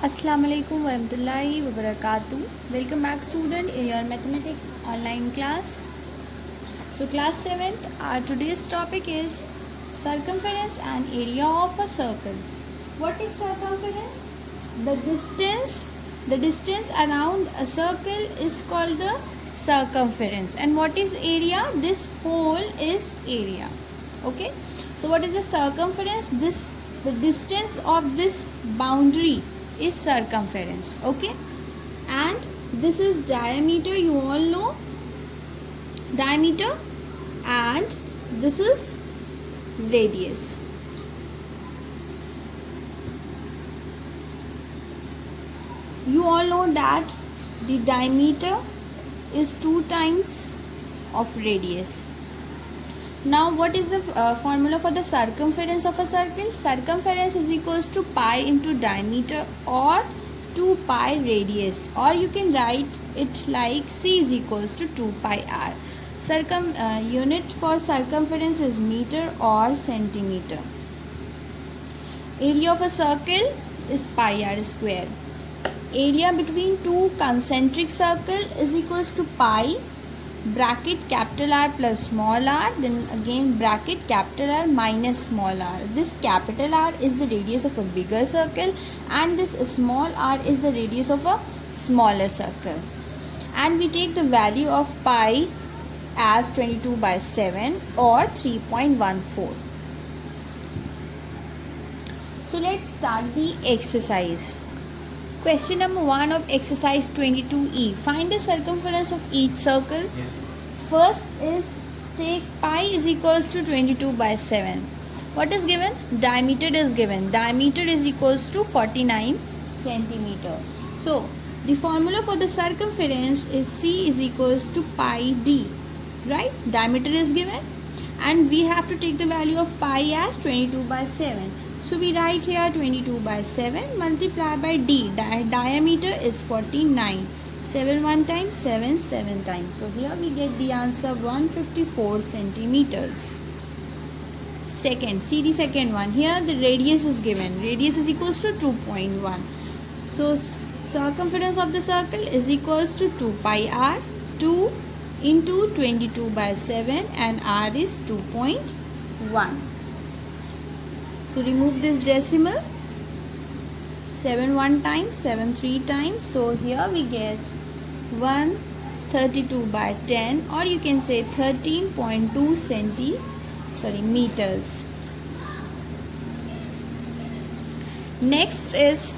Assalamu alaikum warahmatullahi wabarakatuh. Welcome back student in your mathematics online class. So class 7th, our today's topic is circumference and area of a circle. What is circumference? The distance around a circle is called the circumference. And what is area? This whole is area. Okay. So what is the circumference? The distance of this boundary is circumference. Okay. And this is diameter. You all know diameter, and this is radius. You all know that the diameter is 2 times of radius. Now what is the formula for the circumference of a circle? Circumference is equals to pi into diameter or 2 pi radius, or you can write it like C is equals to 2 pi r. Unit for circumference is meter or centimeter. Area of a circle is pi r square. Area between two concentric circle is equals to pi bracket capital R plus small r, then again bracket capital R minus small r. This capital R is the radius of a bigger circle and this small r is the radius of a smaller circle. And we take the value of pi as 22 by 7 or 3.14. So let's start the exercise. Question number 1 of exercise 22E. Find the circumference of each circle. First is take pi is equals to 22 by 7. What is given? Diameter is given. Diameter is equals to 49 centimeter. So the formula for the circumference is C is equals to pi d. Right? Diameter is given and we have to take the value of pi as 22 by 7. So we write here 22 by 7 multiply by d. Diameter is 49. 7 1 times, 7 7 times. So here we get the answer 154 centimeters. Second, see the second one. Here the radius is given. Radius is equals to 2.1. So circumference of the circle is equals to 2 pi r. 2 into 22 by 7 and r is 2.1. So remove this decimal. 7 1 times, 7 3 times. So here we get 132 by 10, or you can say 13.2 meters. Next is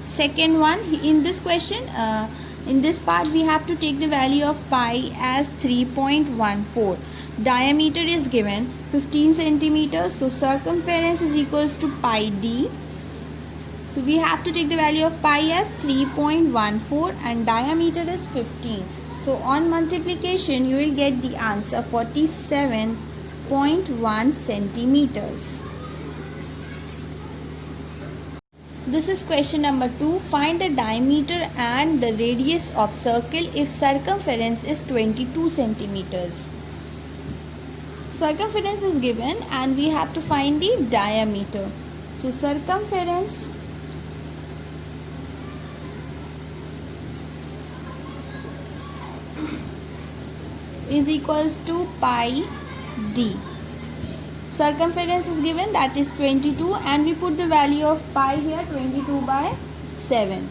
second one. In this question, in this part we have to take the value of pi as 3.14. Diameter is given 15 centimeters. So circumference is equals to pi d. So we have to take the value of pi as 3.14 and diameter is 15. So on multiplication you will get the answer 47.1 centimeters. This is question number 2. Find the diameter and the radius of circle if circumference is 22 centimeters. Circumference is given and we have to find the diameter. So circumference is equals to pi d. Circumference is given, that is 22, and we put the value of pi here 22 by 7.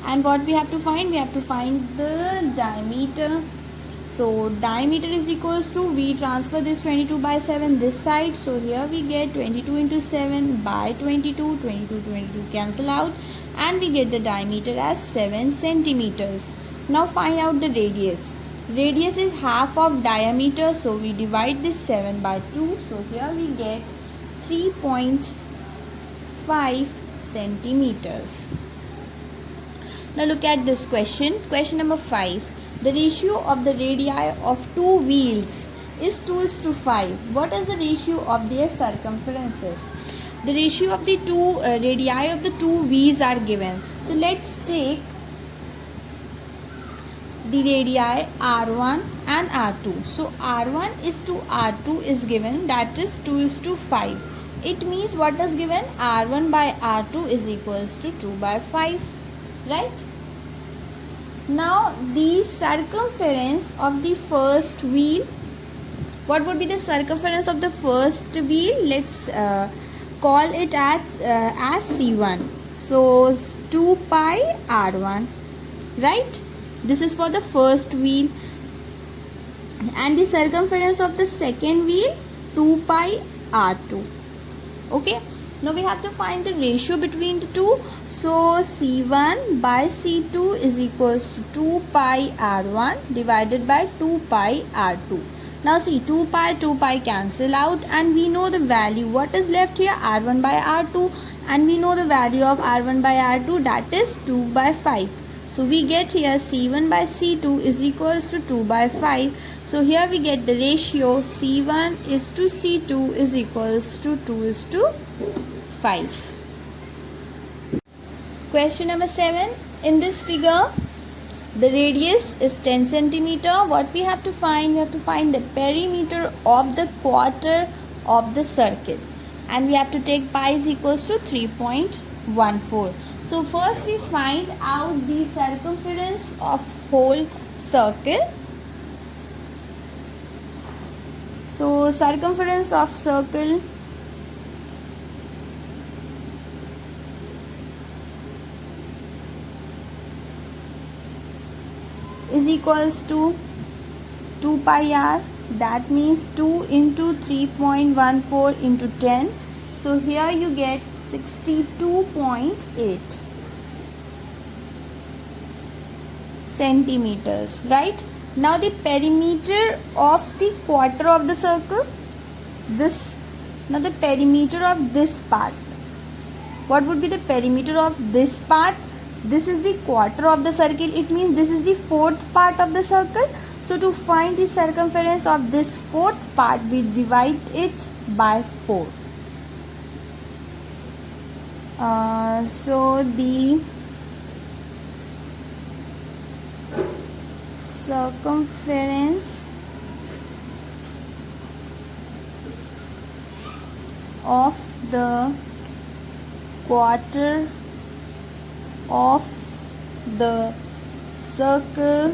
And what we have to find? We have to find the diameter. So diameter is equals to, we transfer this 22 by 7 this side. So here we get 22 into 7 by 22. 22 cancel out and we get the diameter as 7 centimeters. Now find out the radius. Radius is half of diameter, so we divide this 7 by 2. So here we get 3.5 centimeters. Now look at this question. Question number 5. The ratio of the radii of two wheels is 2:5. What is the ratio of their circumferences? The ratio of the two radii of the two wheels are given. So let's take the radii r1 and r2. So r1 is to r2 is given, that is 2:5. It means what is given? R1 by R2 is equals to 2 by 5. Right? Now the circumference of the first wheel. What would be the circumference of the first wheel? Let's call it as C1. So 2 pi R1. Right? This is for the first wheel. And the circumference of the second wheel, 2 pi R2. Okay, now we have to find the ratio between the two. So C1 by C2 is equals to 2 pi R1 divided by 2 pi R2. Now see, 2 pi cancel out, and we know the value. What is left here? R1 by R2, and we know the value of R1 by R2, that is 2 by 5. So we get here C1 by C2 is equals to 2 by 5. So here we get the ratio C1 is to C2 is equals to 2 is to 5. Question number 7. In this figure, the radius is 10 centimeter. What we have to find? We have to find the perimeter of the quarter of the circle. And we have to take pi is equals to 3.14. So first we find out the circumference of whole circle. So circumference of circle is equals to 2 pi r. That means 2 into 3.14 into 10. So here you get 62.8 centimeters. Right? Now the perimeter of the quarter of the circle, this. Now the perimeter of this part. What would be the perimeter of this part? This is the quarter of the circle. It means this is the fourth part of the circle. So to find the circumference of this fourth part, we divide it by 4. So the circumference of the quarter of the circle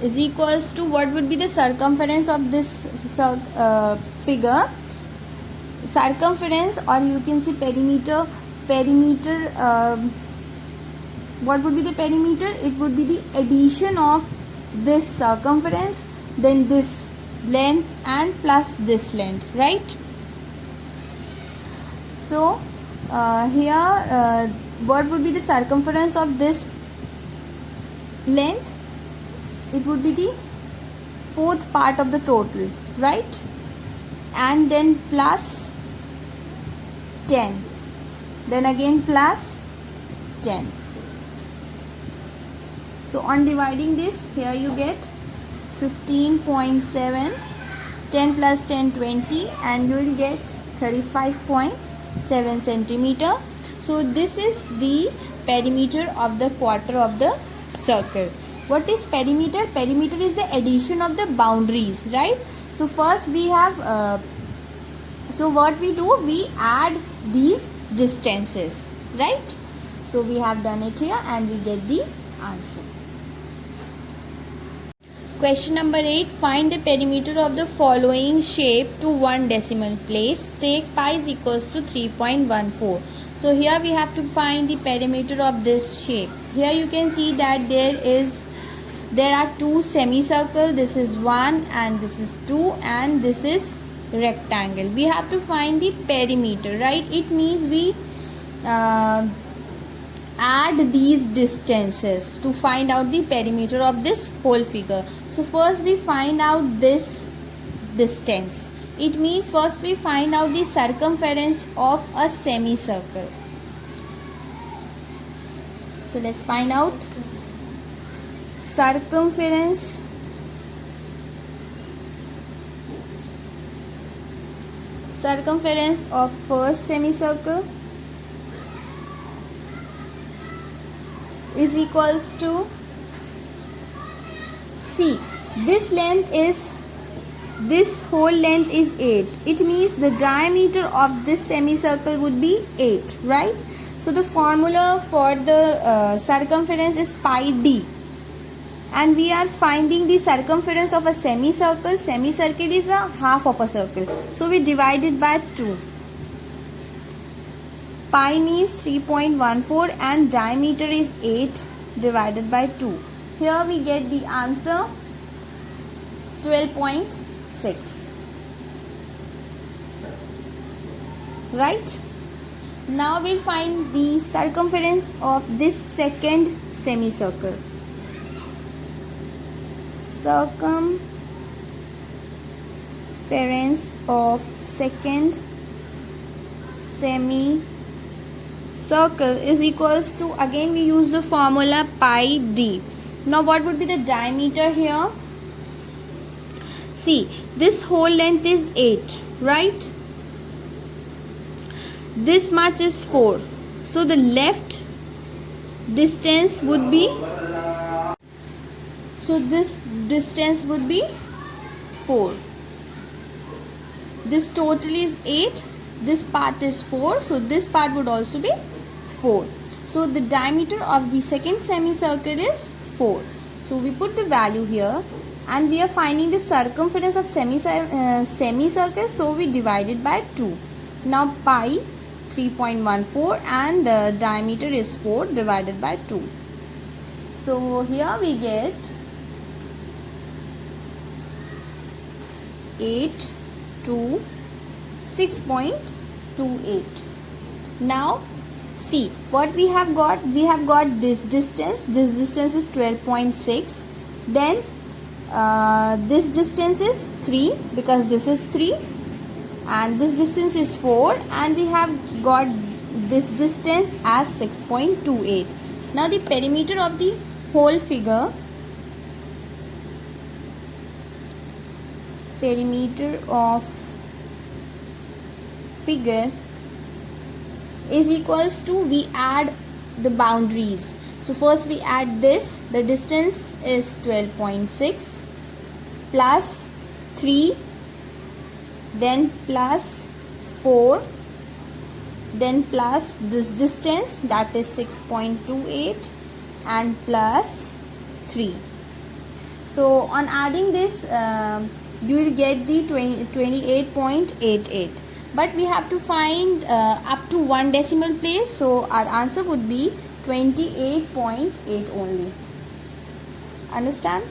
is equals to, what would be the circumference of this figure? Circumference, or you can say perimeter. What would be the perimeter? It would be the addition of this circumference, then this length, and plus this length, right? So here what would be the circumference of this length? It would be the fourth part of the total, right? And then plus 10, then again plus 10. So on dividing this, here you get 15.7, 10 plus 10, 20, and you will get 35.7 centimeter. So this is the perimeter of the quarter of the circle. What is perimeter? Perimeter is the addition of the boundaries, right? So first we have, so what we do, we add these distances, right? So we have done it here and we get the answer. Question number 8. Find the perimeter of the following shape to 1 decimal place. Take pi is equals to 3.14. So here we have to find the perimeter of this shape. Here you can see that there are two semicircle. This is 1 and this is 2 and this is rectangle. We have to find the perimeter, right? It means we add these distances to find out the perimeter of this whole figure. So first we find out this distance. It means first we find out the circumference of a semicircle. So let's find out circumference of first semicircle is equals to, see, this length is this whole length is 8. It means the diameter of this semicircle would be 8, right? So the formula for the circumference is pi d. And we are finding the circumference of a semicircle. Semicircle is a half of a circle. So we divide it by 2. Pi means 3.14 and diameter is 8 divided by 2. Here we get the answer 12.6. Right? Now we'll find the circumference of this second semicircle. Circumference of second semicircle is equals to, again we use the formula pi d. Now what would be the diameter here? See, this whole length is 8, right? This much is 4. So the left distance would be, so this distance would be 4. This total is 8. This part is 4. So this part would also be 4. So the diameter of the second semicircle is 4. So we put the value here. And we are finding the circumference of semicircle, so we divide it by 2. Now pi 3.14 and diameter is 4 divided by 2. So here we get 8 to 6.28. Now see what we have got. We have got this distance. This distance is 12.6. Then this distance is 3 because this is 3 and this distance is 4 and we have got this distance as 6.28. Now the perimeter of the whole figure, is equals to, we add the boundaries. So first we add this, the distance is 12.6 plus 3, then plus 4, then plus this distance that is 6.28 and plus 3. So on adding this you will get the 28.88. But we have to find up to 1 decimal place, so our answer would be 28.8 only. Understand?